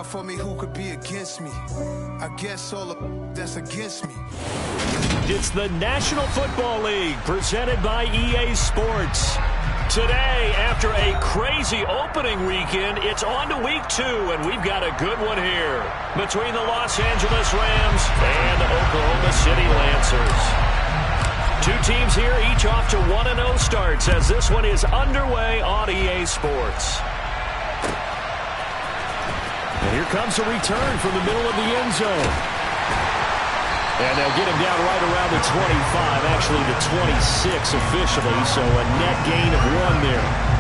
for me, who could be against me? I guess all of that's against me. It's the National Football League presented by EA Sports. Today, after a crazy opening weekend, it's on to week 2, and we've got a good one here between the Los Angeles Rams and the Oklahoma City Lancers. Two teams here, each off to 1-0 starts as this one is underway on EA Sports. And here comes a return from the middle of the end zone. And they'll get him down right around the 25, actually the 26 officially, so a net gain of 1 there.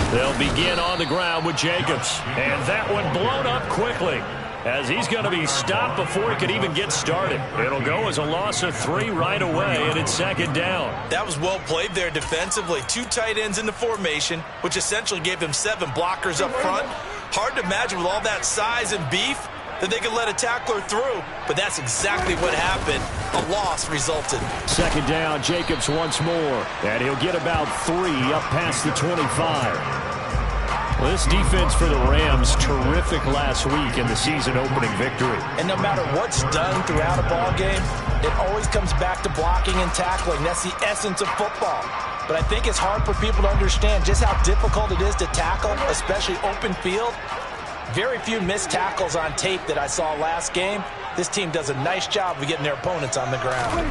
They'll begin on the ground with Jacobs. And that one blown up quickly as he's going to be stopped before he could even get started. It'll go as a loss of 3 right away, and it's second down. That was well played there defensively. 2 tight ends in the formation, which essentially gave them 7 blockers up front. Hard to imagine with all that size and beef that they could let a tackler through, but that's exactly what happened. A loss resulted. Second down, Jacobs once more, and he'll get about 3 up past the 25. Well, this defense for the Rams, terrific last week in the season-opening victory. And no matter what's done throughout a ball game, it always comes back to blocking and tackling. That's the essence of football. But I think it's hard for people to understand just how difficult it is to tackle, especially open field. Very few missed tackles on tape that I saw last game. This team does a nice job of getting their opponents on the ground.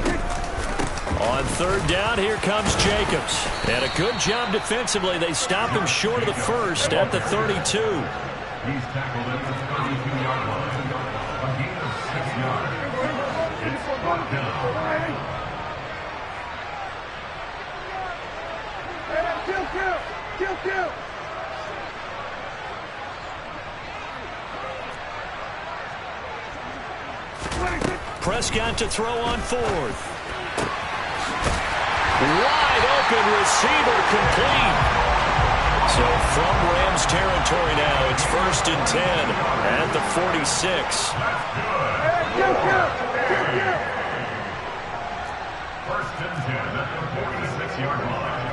On third down, here comes Jacobs. And a good job defensively. They stop him short of the first at the 32. He's tackled at the 32-yard line. A gain of 6 yards. It's brought down. Prescott to throw on 4th. Wide open receiver complete. So from Rams territory now, it's 1st and 10 at the 46. 1st and 10 at the 46-yard line.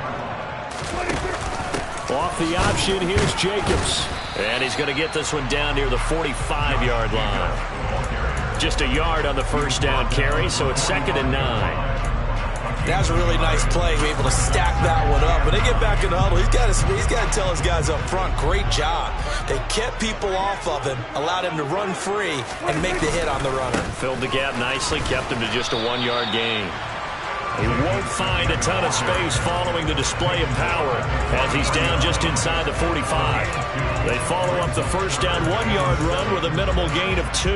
Off the option, here's Jacobs. And he's going to get this one down near the 45-yard line. Just a yard on the first down carry, so it's 2nd and 9. That was a really nice play. We're able to stack that one up. When they get back in the huddle, he's got to tell his guys up front, great job. They kept people off of him, allowed him to run free, and make the hit on the runner. Filled the gap nicely, kept him to just a 1-yard gain. He won't find a ton of space following the display of power as he's down just inside the 45. They follow up the first down 1-yard run with a minimal gain of 2.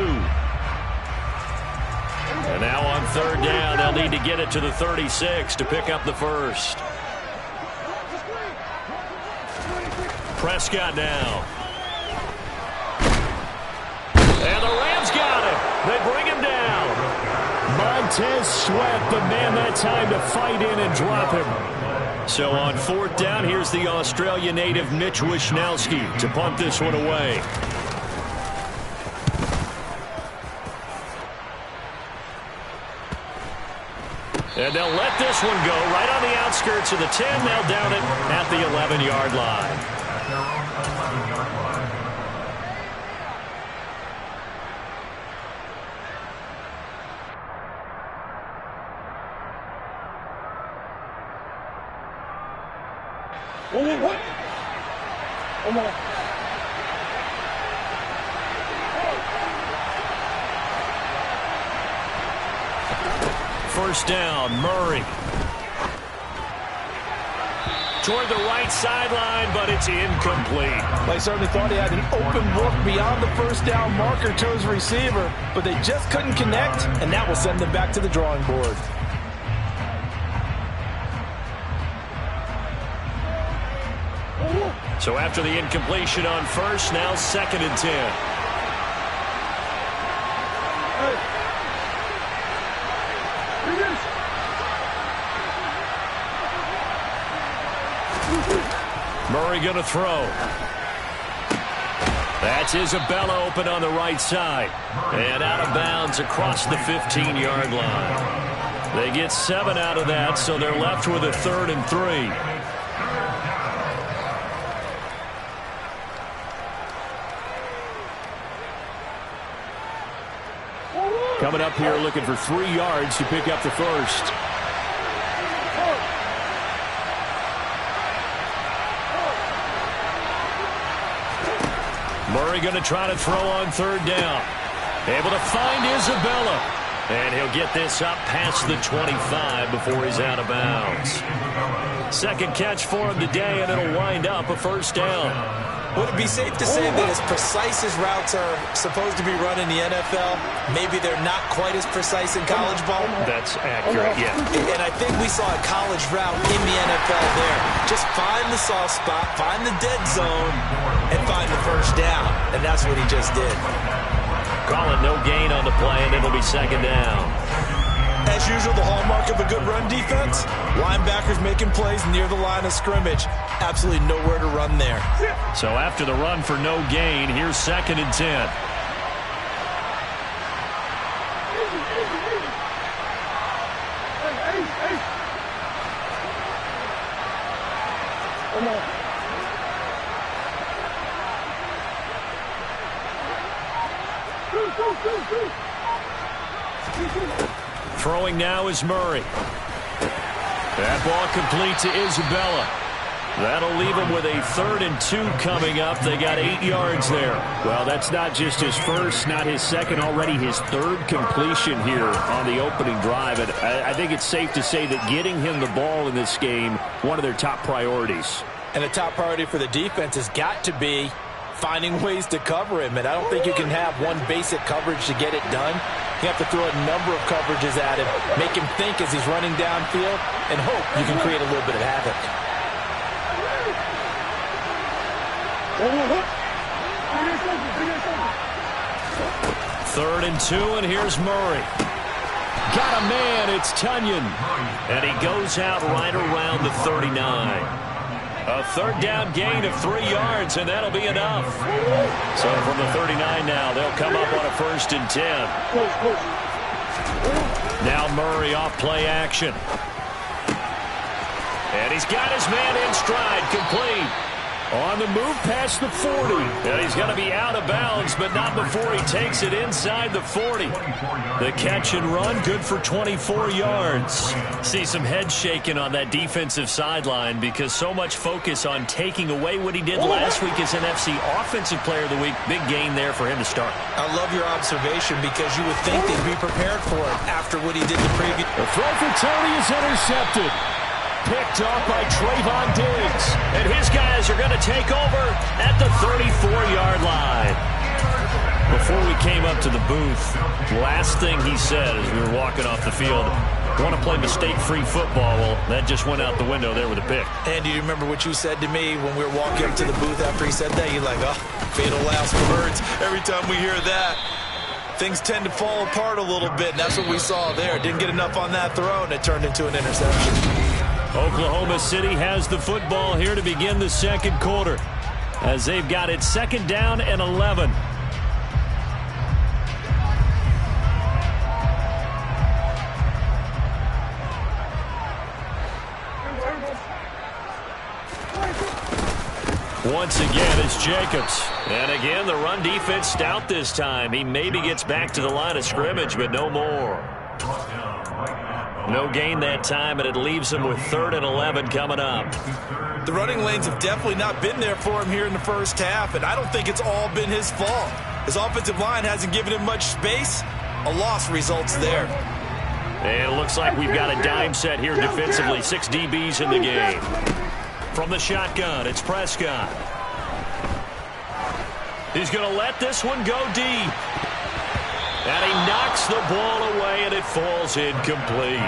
And now on third down, they'll need to get it to the 36 to pick up the first. Prescott now. And the Rams got him. They bring him down. Montez Sweat, the man that time to fight in and drop him. So on 4th down, here's the Australia native Mitch Wishnowsky to punt this one away. And they'll let this one go right on the outskirts of the 10. They'll down it at the 11-yard line. What? Oh my. First down, Murray. Toward the right sideline, but it's incomplete. They certainly thought he had an open look beyond the first down marker to his receiver, but they just couldn't connect, and that will send them back to the drawing board. So after the incompletion on first, now 2nd and 10. Murray going to throw. That's Isabella open on the right side. And out of bounds across the 15-yard line. They get 7 out of that, so they're left with a 3rd and 3. Coming up here looking for 3 yards to pick up the first. Murray going to try to throw on 3rd down. Able to find Isabella. And he'll get this up past the 25 before he's out of bounds. 2nd catch for him today, and it'll wind up a 1st down. Would it be safe to say that as precise as routes are supposed to be run in the NFL, maybe they're not quite as precise in college ball? That's accurate, yeah. And I think we saw a college route in the NFL there. Just find the soft spot, find the dead zone, and find the 1st down. And that's what he just did. Calling no gain on the play, and it'll be 2nd down. As usual, the hallmark of a good run defense, linebackers making plays near the line of scrimmage. Absolutely nowhere to run there. So after the run for no gain, here's 2nd and 10. Throwing now is Murray. That ball complete to Isabella. That'll leave him with a 3rd and 2 coming up. They got 8 yards there. Well, that's not just his first, not his second, already his 3rd completion here on the opening drive. And I think it's safe to say that getting him the ball in this game, one of their top priorities. And a top priority for the defense has got to be finding ways to cover him. And I don't think you can have one basic coverage to get it done. You have to throw a number of coverages at him, make him think as he's running downfield, and hope you can create a little bit of havoc. 3rd and 2, and here's Murray. Got a man, it's Tunyon. And he goes out right around the 39. A 3rd down gain of 3 yards, and that'll be enough. So from the 39 now, they'll come up on a 1st and 10. Now Murray off play action. And he's got his man in stride, complete. On the move past the 40. And he's going to be out of bounds, but not before he takes it inside the 40. The catch and run, good for 24 yards. See some head shaking on that defensive sideline because so much focus on taking away what he did last week as NFC Offensive Player of the Week. Big gain there for him to start. I love your observation because you would think they'd be prepared for it after what he did the previous. The throw for Tony is intercepted. Picked off by Trayvon Diggs. And his guys are going to take over at the 34-yard line. Before we came up to the booth, last thing he said as we were walking off the field, want to play mistake-free football. Well, that just went out the window there with a pick. And do you remember what you said to me when we were walking up to the booth after he said that? You're like, oh, fatal last words. Every time we hear that, things tend to fall apart a little bit, and that's what we saw there. Didn't get enough on that throw, and it turned into an interception. Oklahoma City has the football here to begin the 2nd quarter as they've got it 2nd down and 11. Once again, it's Jacobs. And again, the run defense stout this time. He maybe gets back to the line of scrimmage, but no more. No gain that time, and it leaves him with 3rd and 11 coming up. The running lanes have definitely not been there for him here in the first half, and I don't think it's all been his fault. His offensive line hasn't given him much space. A loss results there. And it looks like we've got a dime set here defensively. 6 DBs in the game. From the shotgun, it's Prescott. He's going to let this one go deep. And he knocks the ball away, and it falls incomplete.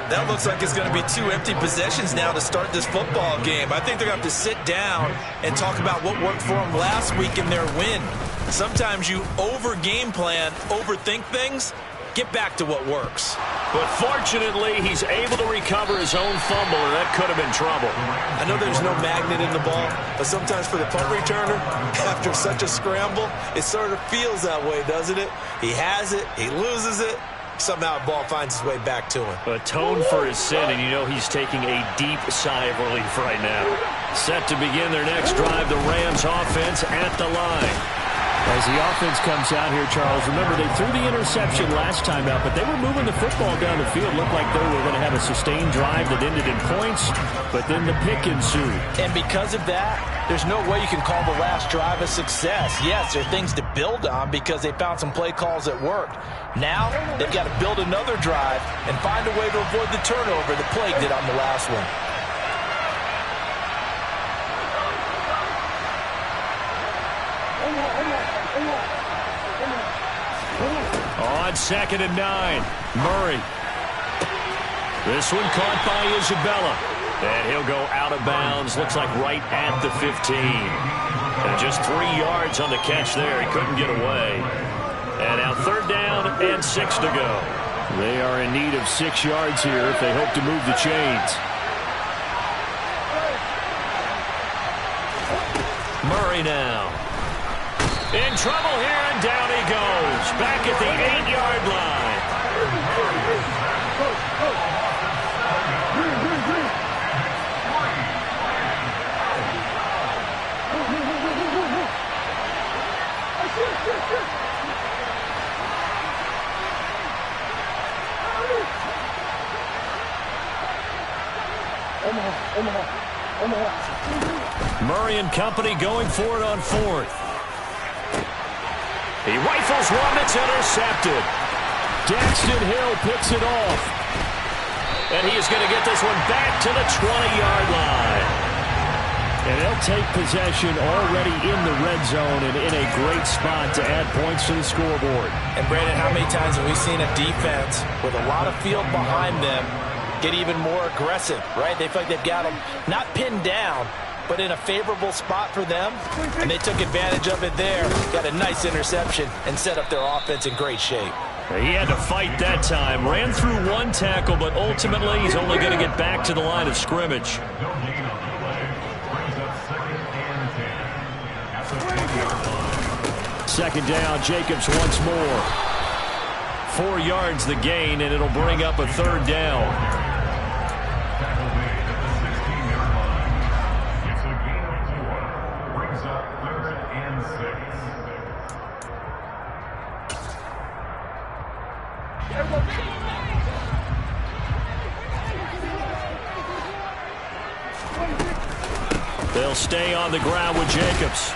That looks like it's going to be 2 empty possessions now to start this football game. I think they're going to have to sit down and talk about what worked for them last week in their win. Sometimes you over-game plan, overthink things, Get back to what works. But fortunately, he's able to recover his own fumble, and that could have been trouble. I know there's no magnet in the ball, but sometimes for the punt returner, after such a scramble, it sort of feels that way, doesn't it? He has it, he loses it, somehow the ball finds its way back to him. Atone for his sin, and you know he's taking a deep sigh of relief right now. Set to begin their next drive, the Rams offense at the line. As the offense comes out here, Charles, remember they threw the interception last time out, but they were moving the football down the field. Looked like they were going to have a sustained drive that ended in points, but then the pick ensued. And because of that, there's no way you can call the last drive a success. Yes, there are things to build on because they found some play calls that worked. Now, they've got to build another drive and find a way to avoid the turnover the Plague did on the last one. On 2nd and 9, Murray. This one caught by Isabella. And he'll go out of bounds, looks like right at the 15. And just 3 yards on the catch there. He couldn't get away. And now 3rd down and 6 to go. They are in need of 6 yards here if they hope to move the chains. Murray now. In trouble here, and down he goes. Back at the 8-yard line. Murray and company going for it on 4th. He rifles one that's intercepted. Daxton Hill picks it off. And he is going to get this one back to the 20-yard line. And they'll take possession already in the red zone and in a great spot to add points to the scoreboard. And, Brandon, how many times have we seen a defense with a lot of field behind them get even more aggressive, right? They feel like they've got them not pinned down, but in a favorable spot for them, and they took advantage of it there, got a nice interception, and set up their offense in great shape. He had to fight that time. Ran through one tackle, but ultimately he's only going to get back to the line of scrimmage. Second down, Jacobs once more. 4 yards the gain, and it'll bring up a 3rd down. They'll stay on the ground with Jacobs.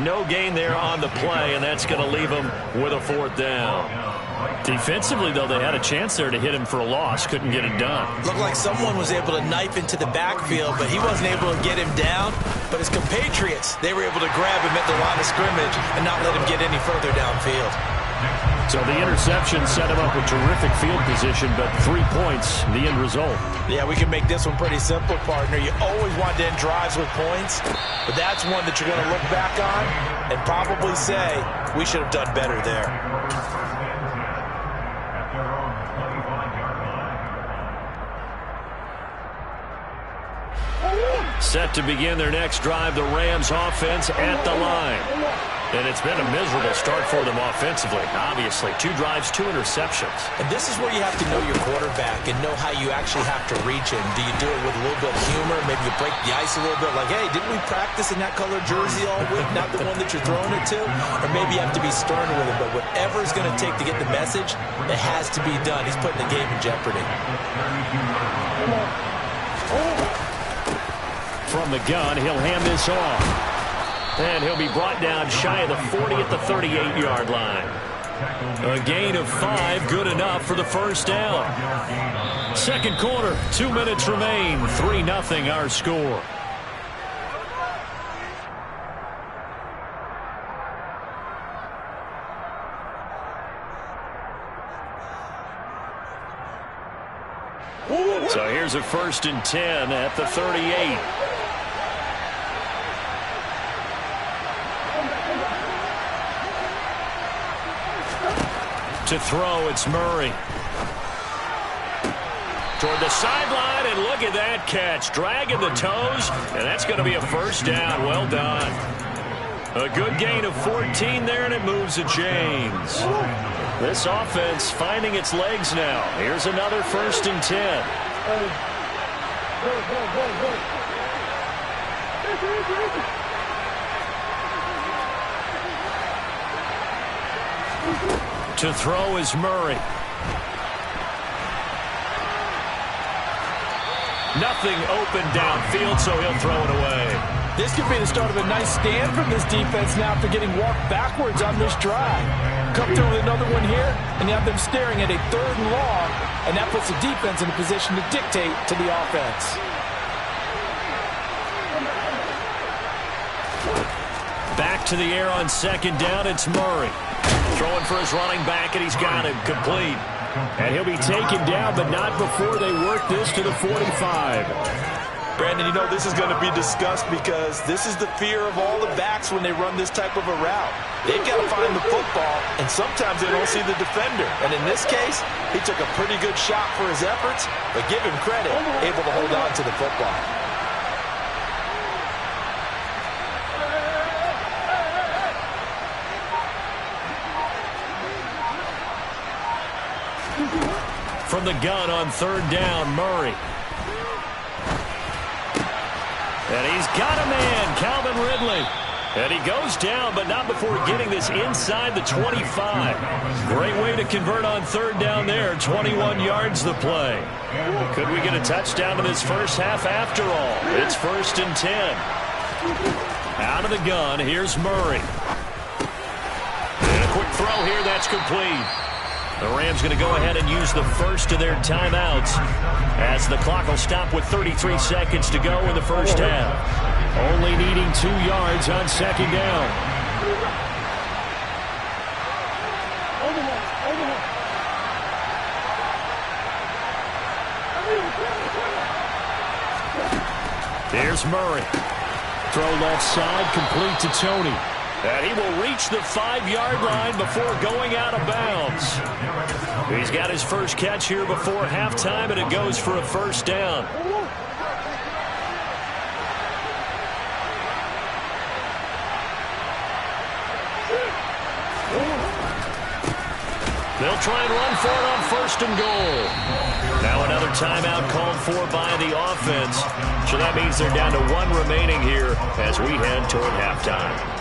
No gain there on the play, and that's going to leave him with a 4th down. Defensively, though, they had a chance there to hit him for a loss. Couldn't get it done. Looked like someone was able to knife into the backfield, but he wasn't able to get him down. But his compatriots, they were able to grab him at the line of scrimmage and not let him get any further downfield. So the interception set him up with terrific field position, but 3 points, the end result. Yeah, we can make this one pretty simple, partner. You always want to end drives with points, but that's one that you're going to look back on and probably say, we should have done better there. Set to begin their next drive, the Rams offense at the line. And it's been a miserable start for them offensively, obviously. 2 drives, 2 interceptions. And this is where you have to know your quarterback and know how you actually have to reach him. Do you do it with a little bit of humor? Maybe you break the ice a little bit, like, hey, didn't we practice in that color jersey all week, not the one that you're throwing it to? Or maybe you have to be stern with him. But whatever it's going to take to get the message, it has to be done. He's putting the game in jeopardy. From the gun, he'll hand this off. And he'll be brought down shy of the 40 at the 38-yard line. A gain of 5, good enough for the 1st down. Second quarter, 2 minutes remain. 3-0 our score. So here's a 1st and 10 at the 38. To throw, it's Murray. Toward the sideline, and look at that catch. Dragging the toes, and that's going to be a first down. Well done. A good gain of 14 there, and it moves the chains. This offense finding its legs now. Here's another 1st and 10. To throw is Murray. Nothing open downfield, so he'll throw it away. This could be the start of a nice stand from this defense now after getting walked backwards on this drive. Come through with another one here, and you have them staring at a 3rd and long, and that puts the defense in a position to dictate to the offense. Back to the air on 2nd down, it's Murray. Throwing for his running back, and he's got him complete. And he'll be taken down, but not before they work this to the 45. Brandon, you know this is going to be discussed because this is the fear of all the backs when they run this type of a route. They've got to find the football, and sometimes they don't see the defender. And in this case, he took a pretty good shot for his efforts, but give him credit, able to hold on to the football. From the gun on 3rd down, Murray. And he's got a man, Calvin Ridley. And he goes down, but not before getting this inside the 25. Great way to convert on 3rd down there. 21 yards the play. Could we get a touchdown in this first half after all? It's 1st and 10. Out of the gun, here's Murray. And a quick throw here, that's complete. The Rams going to go ahead and use the first of their timeouts as the clock will stop with 33 seconds to go in the first half. Only needing 2 yards on 2nd down. Here's Murray. Throw left side, complete to Tony. And he will reach the 5-yard line before going out of bounds. He's got his first catch here before halftime, and it goes for a first down. They'll try and run for it on 1st and goal. Now another timeout called for by the offense. So that means they're down to 1 remaining here as we head toward halftime.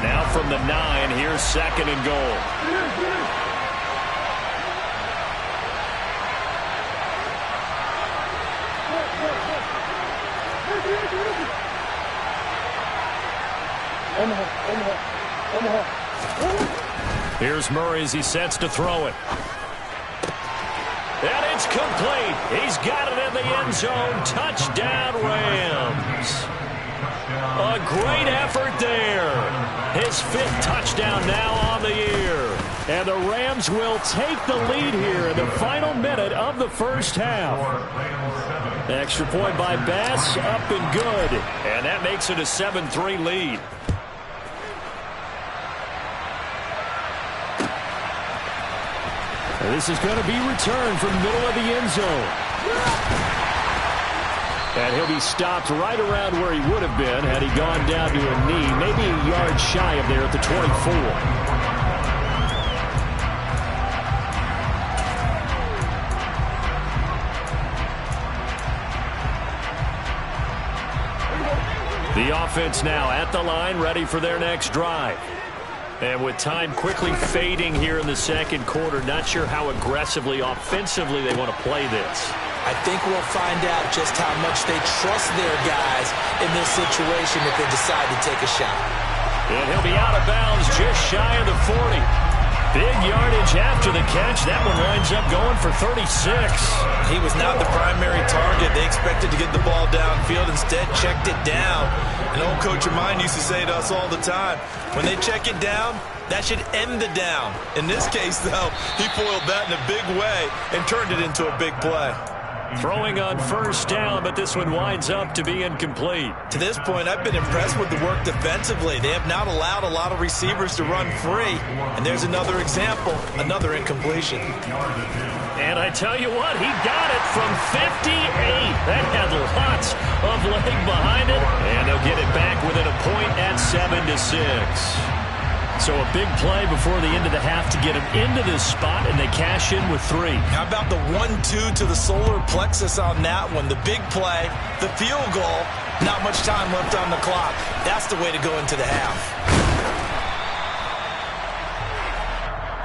Now from the 9, here's 2nd and goal. Here's Murray as he sets to throw it. And it's complete. He's got it in the end zone. Touchdown, Rams. A great effort there. His 5th touchdown now on the year. And the Rams will take the lead here in the final minute of the first half. Extra point by Bass, up and good. And that makes it a 7-3 lead. And this is going to be returned from the middle of the end zone. And he'll be stopped right around where he would have been had he gone down to a knee, maybe a yard shy of there at the 24. The offense now at the line, ready for their next drive. And with time quickly fading here in the 2nd quarter, not sure how aggressively, offensively they want to play this. I think we'll find out just how much they trust their guys in this situation if they decide to take a shot. And he'll be out of bounds just shy of the 40. Big yardage after the catch. That one winds up going for 36. He was not the primary target. They expected to get the ball downfield. Instead, checked it down. An old coach of mine used to say to us all the time, when they check it down, that should end the down. In this case, though, he foiled that in a big way and turned it into a big play. Throwing on first down, but this one winds up to be incomplete. To this point, I've been impressed with the work defensively. They have not allowed a lot of receivers to run free. And there's another example, another incompletion. And I tell you what, he got it from 58. That had lots of leg behind it. And they'll get it back within a point at 7-6. So a big play before the end of the half to get him into this spot, and they cash in with 3. How about the 1-2 to the solar plexus on that one? The big play, the field goal, not much time left on the clock. That's the way to go into the half.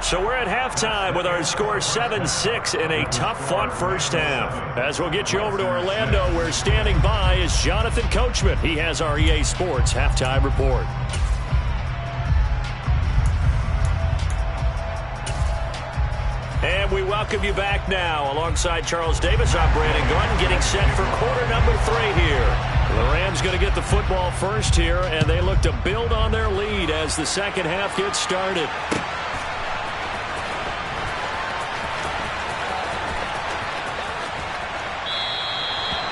So we're at halftime with our score 7-6 in a tough-fought first half. As we'll get you over to Orlando, where standing by is Jonathan Coachman. He has our EA Sports halftime report. And we welcome you back now. Alongside Charles Davis, I'm Brandon Gordon, getting set for quarter number 3 here. The Rams going to get the football first here, and they look to build on their lead as the second half gets started.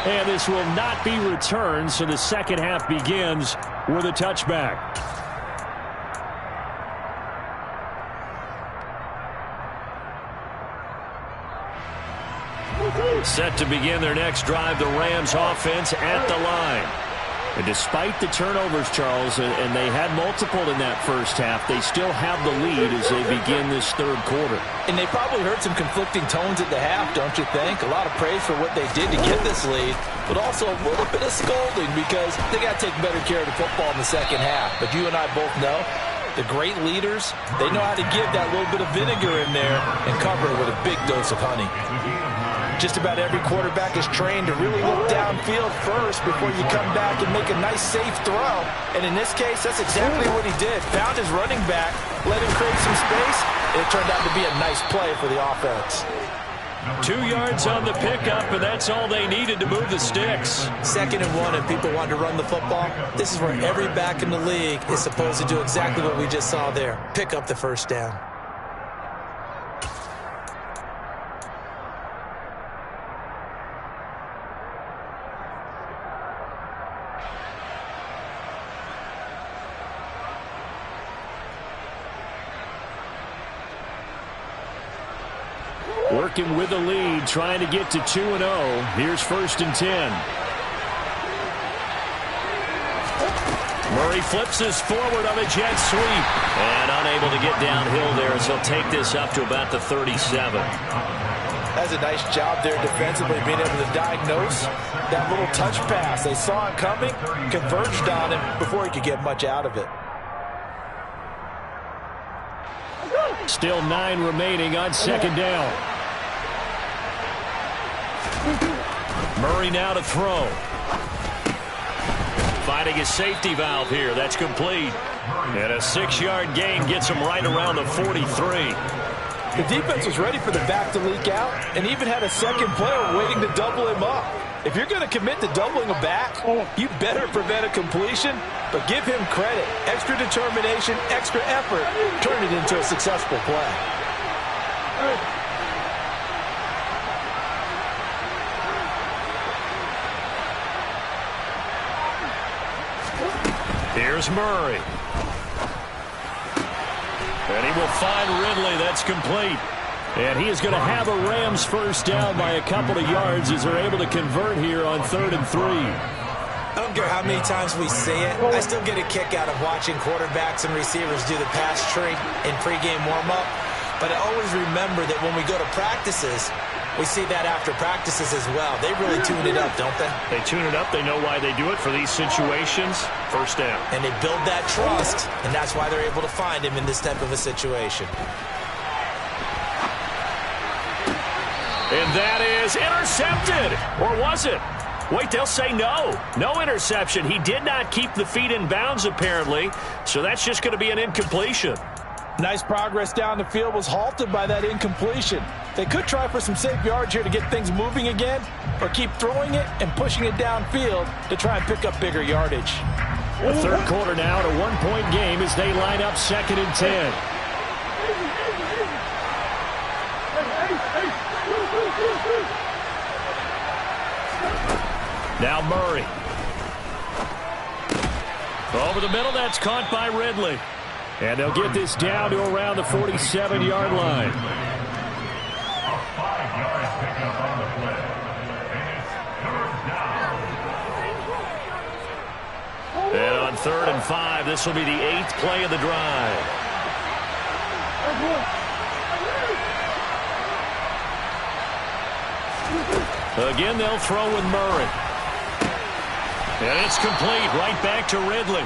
And this will not be returned, so the second half begins with a touchback. Set to begin their next drive, the Rams offense at the line. And despite the turnovers, Charles, and they had multiple in that first half, they still have the lead as they begin this third quarter. And they probably heard some conflicting tones at the half, don't you think? A lot of praise for what they did to get this lead, but also a little bit of scolding because they got to take better care of the football in the second half. But you and I both know the great leaders, they know how to give that little bit of vinegar in there and cover it with a big dose of honey. Just about every quarterback is trained to really look downfield first before you come back and make a nice, safe throw. And in this case, that's exactly what he did. Found his running back, let him create some space, and it turned out to be a nice play for the offense. 2 yards on the pickup, and that's all they needed to move the sticks. 2nd and 1, and people want to run the football. This is where every back in the league is supposed to do exactly what we just saw there. Pick up the first down. Working with the lead, trying to get to 2-0. Here's 1st and 10. Murray flips this forward on a jet sweep. And unable to get downhill there, so he'll take this up to about the 37. That's a nice job there defensively, being able to diagnose that little touch pass. They saw it coming, converged on him before he could get much out of it. Still 9 remaining on 2nd down. Murray now to throw. Finding his safety valve here. That's complete. And a 6-yard gain gets him right around the 43. The defense was ready for the back to leak out and even had a second player waiting to double him up. If you're going to commit to doubling a back, you better prevent a completion, but give him credit. Extra determination, extra effort, turn it into a successful play. Here's Murray. And he will find Ridley. That's complete. And he is going to have a Rams first down by a couple of yards as they're able to convert here on 3rd and 3. I don't care how many times we see it. I still get a kick out of watching quarterbacks and receivers do the pass tree in pregame warm-up. But I always remember that when we go to practices, we see that after practices as well. They really tune it up, don't they? They tune it up. They know why they do it for these situations. First down. And they build that trust, and that's why they're able to find him in this type of a situation. And that is intercepted. Or was it? Wait, they'll say no. No interception. He did not keep the feet in bounds, apparently. So that's just going to be an incompletion. Nice progress down the field was halted by that incompletion. They could try for some safe yards here to get things moving again, or keep throwing it and pushing it downfield to try and pick up bigger yardage. The third quarter now at a one-point game as they line up 2nd and 10. Now Murray. Over the middle, that's caught by Ridley. And they'll get this down to around the 47-yard line. A 5-yard pickup on the play. And it's 3rd down. And on 3rd and 5, this will be the 8th play of the drive. Again, they'll throw with Murray. And it's complete right back to Ridley.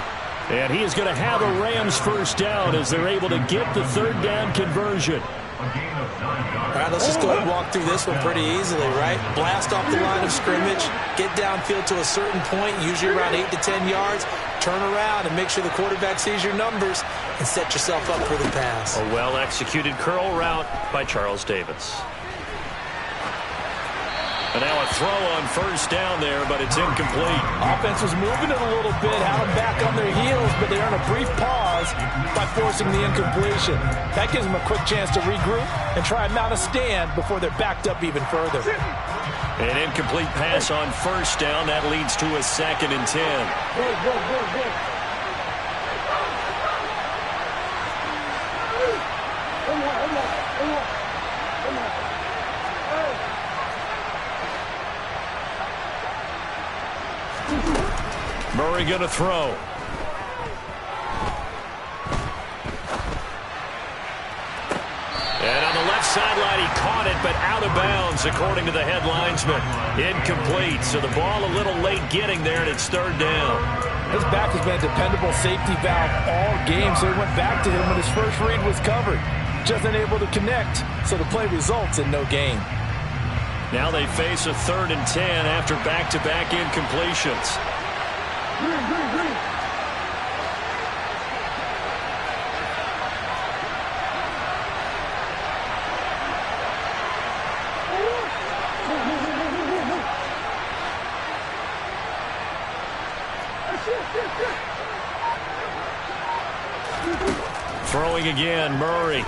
And he is going to have a Rams first down as they're able to get the 3rd down conversion. All right, let's just go ahead and walk through this one pretty easily, right? Blast off the line of scrimmage, get downfield to a certain point, usually around 8 to 10 yards, turn around and make sure the quarterback sees your numbers and set yourself up for the pass. A well-executed curl route by Charles Davis. And now a throw on 1st down there, but it's incomplete. Offense was moving it a little bit, had them back on their heels, but they earn a brief pause by forcing the incompletion. That gives them a quick chance to regroup and try and mount a stand before they're backed up even further. An incomplete pass on 1st down. That leads to a 2nd and 10. Murray going to throw. And on the left sideline, he caught it, but out of bounds, according to the head linesman. Incomplete, so the ball a little late getting there, and it's 3rd down. His back has been a dependable safety valve all game, so he went back to him when his first read was covered. Just unable to connect, so the play results in no gain. Now they face a 3rd and 10 after back-to-back incompletions. Throwing again, Murray.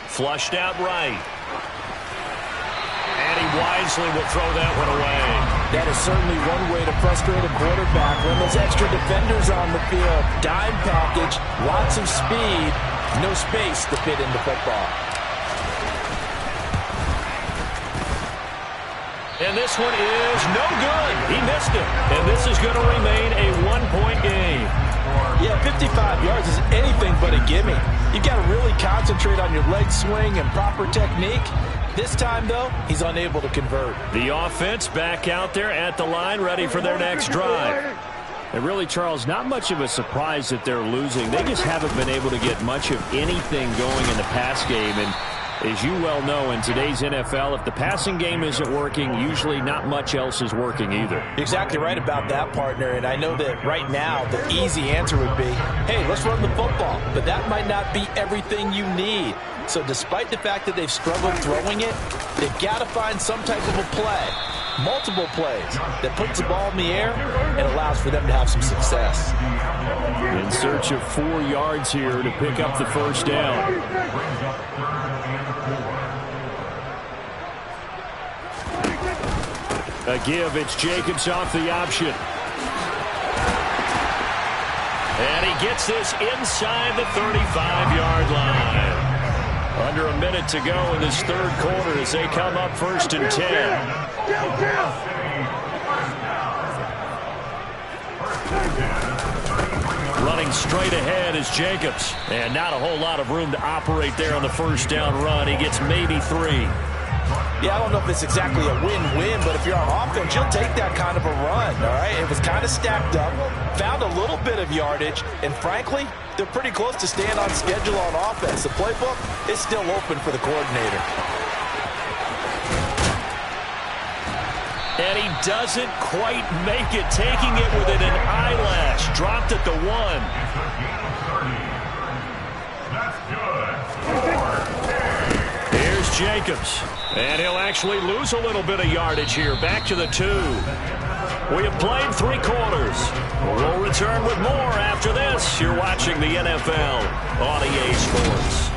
Flushed out right. And he wisely will throw that one away. That is certainly one way to frustrate a quarterback. When those extra defenders on the field, dime package, lots of speed, no space to fit into football. And this one is no good. He missed it. And this is going to remain a 1-point game. Yeah, 55 yards is anything but a gimme. You've got to really concentrate on your leg swing and proper technique. This time, though, he's unable to convert. The offense back out there at the line, ready for their next drive. And really, Charles, not much of a surprise that they're losing. They just haven't been able to get much of anything going in the pass game. And as you well know, in today's NFL, if the passing game isn't working, usually not much else is working either. You're exactly right about that, partner. And I know that right now the easy answer would be, hey, let's run the football. But that might not be everything you need. So despite the fact that they've struggled throwing it, they've got to find some type of a play, multiple plays, that puts the ball in the air and allows for them to have some success. In search of 4 yards here to pick up the first down. A give, it's Jacobs off the option. And he gets this inside the 35-yard line. Under a minute to go in this 3rd quarter as they come up 1st and 10. Running straight ahead is Jacobs. And not a whole lot of room to operate there on the first down run. He gets maybe 3. Yeah, I don't know if it's exactly a win-win, but if you're on offense, you'll take that kind of a run, all right? It was kind of stacked up, found a little bit of yardage, and frankly, they're pretty close to staying on schedule on offense. The playbook is still open for the coordinator. And he doesn't quite make it, taking it within an eyelash. Dropped at the 1. That's good. Here's Jacobs. And he'll actually lose a little bit of yardage here. Back to the 2. We have played 3 quarters. We'll return with more after this. You're watching the NFL on EA Sports.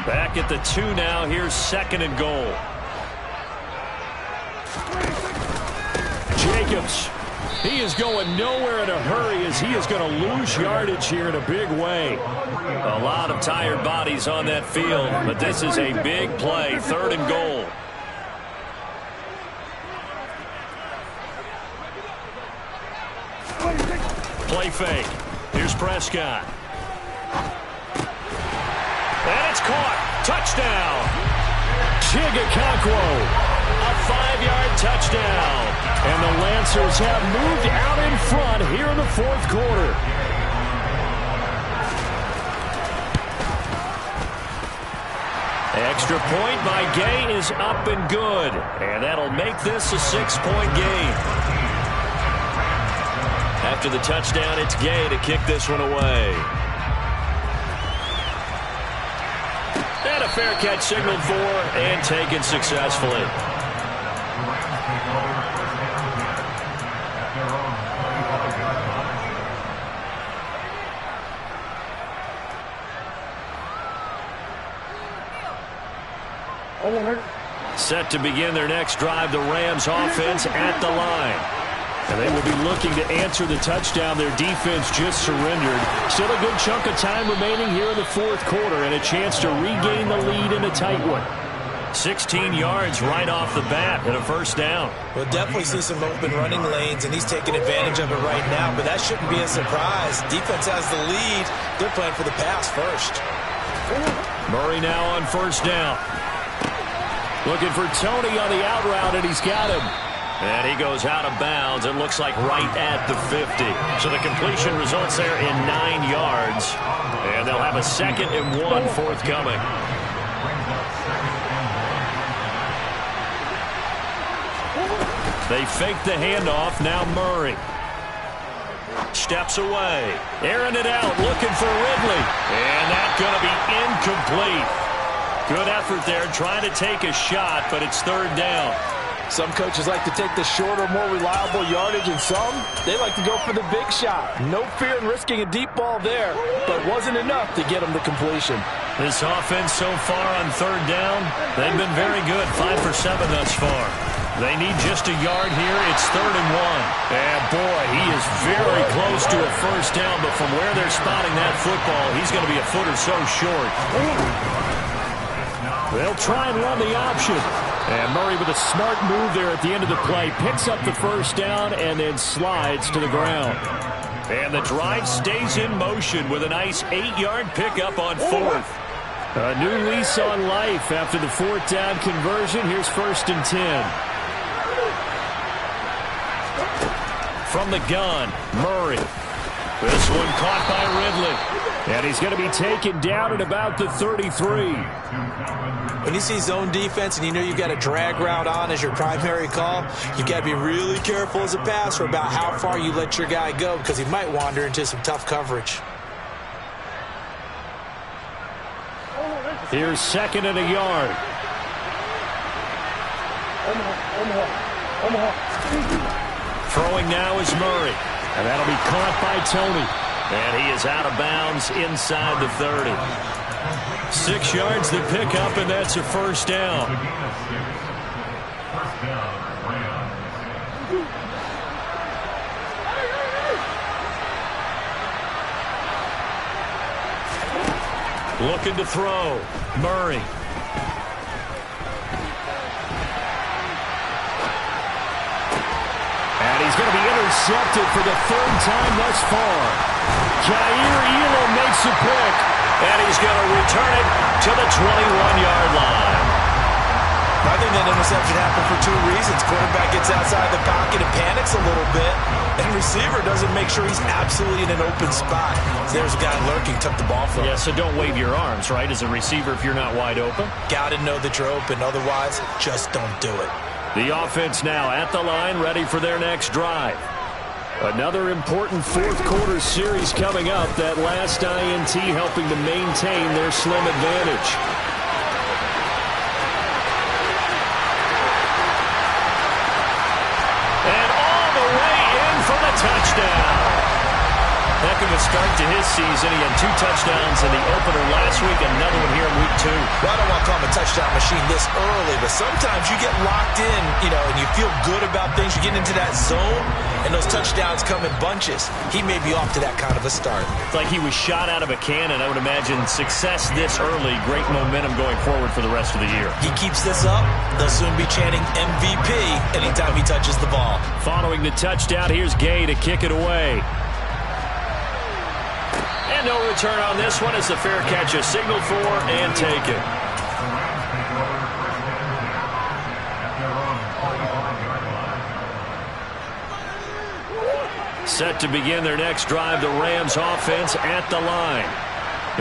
Back at the 2 now. Here's 2nd and goal. Jacobs. He is going nowhere in a hurry as he is going to lose yardage here in a big way. A lot of tired bodies on that field, but this is a big play. 3rd and goal. Play fake. Here's Prescott. And it's caught. Touchdown. Chigakonkwo. A 5-yard touchdown. And the Lancers have moved out in front here in the 4th quarter. Extra point by Gay is up and good. And that'll make this a 6-point game. After the touchdown, it's Gay to kick this one away. And a fair catch signaled for and taken successfully. Set to begin their next drive, the Rams offense at the line. And they will be looking to answer the touchdown their defense just surrendered. Still a good chunk of time remaining here in the 4th quarter and a chance to regain the lead in a tight one. 16 yards right off the bat and a 1st down. We'll definitely see some open running lanes, and he's taking advantage of it right now, but that shouldn't be a surprise. Defense has the lead. They're playing for the pass first. Murray now on 1st down. Looking for Tony on the out route, and he's got him. And he goes out of bounds. It looks like right at the 50. So the completion results there in 9 yards. And they'll have a 2nd and 1 forthcoming. They fake the handoff. Now Murray. Steps away. Airing it out. Looking for Ridley. And that's going to be incomplete. Good effort there, trying to take a shot, but it's 3rd down. Some coaches like to take the shorter, more reliable yardage, and some, they like to go for the big shot. No fear in risking a deep ball there, but wasn't enough to get them the completion. This offense so far on 3rd down, they've been very good, 5 for 7 thus far. They need just a yard here. It's 3rd and 1. And boy, he is very close to a 1st down, but from where they're spotting that football, he's going to be a foot or so short. They'll try and run the option. And Murray with a smart move there at the end of the play. Picks up the 1st down and then slides to the ground. And the drive stays in motion with a nice 8-yard pickup on 4th. A new lease on life after the 4th down conversion. Here's 1st and 10. From the gun, Murray. This one caught by Ridley. And he's going to be taken down at about the 33. When you see zone defense and you know you've got a drag route on as your primary call, you've got to be really careful as a passer about how far you let your guy go because he might wander into some tough coverage. Here's 2nd and a yard. Throwing now is Murray. And that'll be caught by Tony. And he is out of bounds inside the 30. 6 yards to pick up, and that's a 1st down. Looking to throw. Murray. And he's going to be intercepted for the 3rd time thus far. Jair Elam makes a pick. And he's going to return it to the 21-yard line. I think that interception happened for 2 reasons. Quarterback gets outside the pocket and panics a little bit. And receiver doesn't make sure he's absolutely in an open spot. So there's a guy lurking, took the ball from him. Yeah, so don't wave your arms, right, as a receiver if you're not wide open. Got to know that you're open. Otherwise, just don't do it. The offense now at the line, ready for their next drive. Another important 4th quarter series coming up. That last INT helping to maintain their slim advantage. And all the way in for the touchdown. Heck of a start to his season. He had 2 touchdowns in the opener last week, another one here in week 2. Well, I don't want to call him a touchdown machine this early, but sometimes you get locked in, and you feel good about things. You get into that zone, and those touchdowns come in bunches. He may be off to that kind of a start. It's like he was shot out of a cannon. I would imagine success this early, great momentum going forward for the rest of the year. He keeps this up, they'll soon be chanting MVP anytime he touches the ball. Following the touchdown, here's Gay to kick it away. And no return on this one as the fair catch is signaled for and taken. Set to begin their next drive, the Rams offense at the line.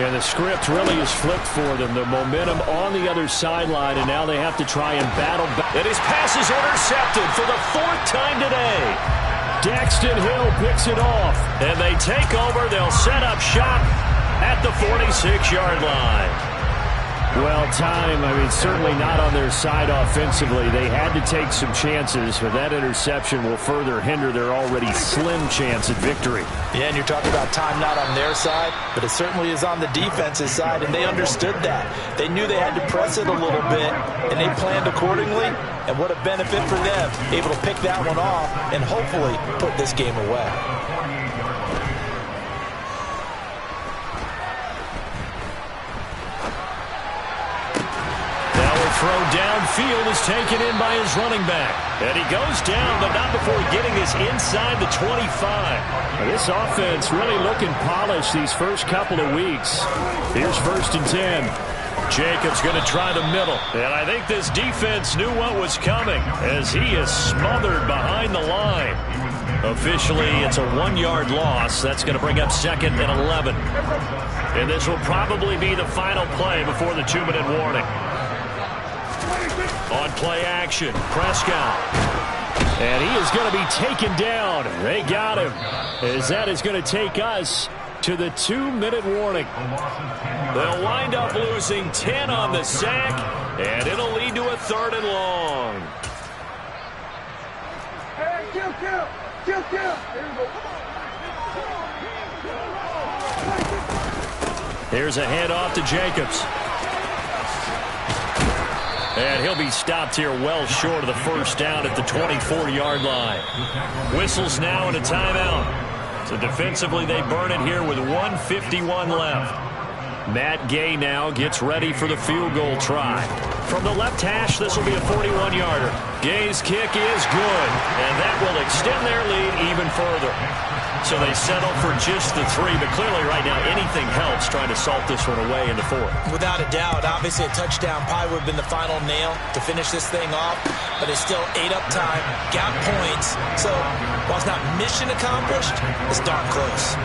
And the script really is flipped for them. The momentum on the other sideline, and now they have to try and battle back. And his pass is intercepted for the 4th time today. Daxton Hill picks it off. And they take over. They'll set up shop at the 46-yard line. Well, certainly not on their side offensively. They had to take some chances, but that interception will further hinder their already slim chance at victory. Yeah, and you're talking about time not on their side, but it certainly is on the defense's side, and they understood that. They knew they had to press it a little bit, and they planned accordingly, and what a benefit for them, able to pick that one off and hopefully put this game away. Throw downfield is taken in by his running back. And he goes down, but not before getting this inside the 25. This offense really looking polished these first couple of weeks. Here's 1st and 10. Jacobs going to try the middle. And I think this defense knew what was coming as he is smothered behind the line. Officially, it's a 1-yard loss. That's going to bring up 2nd and 11. And this will probably be the final play before the 2-minute warning. On play action, Prescott. And he is going to be taken down. They got him. As that is going to take us to the 2-minute warning. They'll wind up losing 10 on the sack, and it'll lead to a 3rd and long. Hey, kill. Here we go. Here's a handoff to Jacobs. And he'll be stopped here well short of the 1st down at the 24-yard line. Whistles now and a timeout. So defensively they burn it here with 1:51 left. Matt Gay now gets ready for the field goal try. From the left hash, this will be a 41-yarder. Gay's kick is good, and that will extend their lead even further. So they settle for just the 3, but clearly right now anything helps trying to salt this one away in the 4th. Without a doubt, obviously a touchdown probably would have been the final nail to finish this thing off, but it's still 8 up time, got points, so while it's not mission accomplished, it's darn close.